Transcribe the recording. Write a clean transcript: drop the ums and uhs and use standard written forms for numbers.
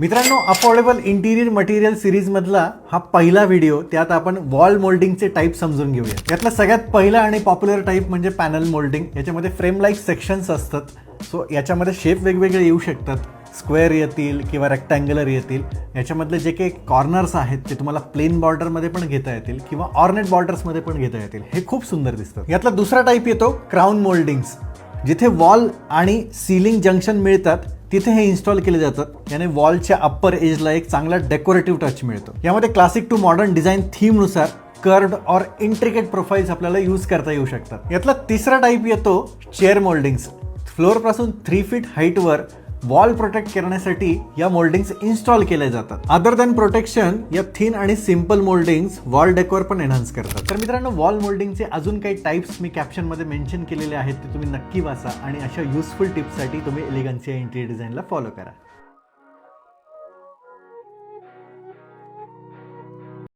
मित्रांनो, affordable interior material series मधला हा पहिला व्हिडिओ. त्यात आपण वॉल मोल्डिंगचे टाईप समजून घेऊया. यातला सगळ्यात पहिला आणि पॉप्युलर टाईप म्हणजे पॅनल मोल्डिंग. याच्यामध्ये फ्रेम लाईक सेक्शन्स असतात. सो याच्यामध्ये शेप वेगवेगळे येऊ शकतात. स्क्वेअर येतील किंवा रेक्टँग्युलर येतील. याच्यामधले जे काही कॉर्नर्स आहेत ते तुम्हाला प्लेन बॉर्डरमध्ये पण घेता येतील किंवा ऑर्नेट बॉर्डर्समध्ये पण घेता येतील. हे खूप सुंदर दिसतं. यातला दुसरा टाईप येतो क्राऊन मोल्डिंग्स. जिथे वॉल आणि सीलिंग जंक्शन मिळतात तिथे हे इन्स्टॉल केले जातात. याने वॉलच्या अप्पर एजला एक चांगला डेकोरेटिव्ह टच मिळतो. यामध्ये क्लासिक टू मॉडर्न डिझाईन थीमनुसार कर्व्ड और इंट्रिकेट प्रोफाईल्स आपल्याला यूज करता येऊ शकतात. यातला तिसरा टाईप येतो चेअर मोल्डिंग्स. फ्लोअरपासून 3 फीट हाईटवर वॉल प्रोटेक्ट करण्यासाठी या मोल्डिंग्स इन्स्टॉल केले जातात. अदर दॅन प्रोटेक्शन, या थिन आणि सिंपल मोल्डिंग्स वॉल डेकोर पण एनहान्स करतात. तर मित्रांनो, वॉल मोल्डिंगचे अजून काही टाइप्स मी कॅप्शनमध्ये मेन्शन केलेले आहेत, ते तुम्ही नक्की वाचा आणि अशा युजफुल टिप्ससाठी तुम्ही एलिगन्सी इंटिरियर डिझाईनला फॉलो करा.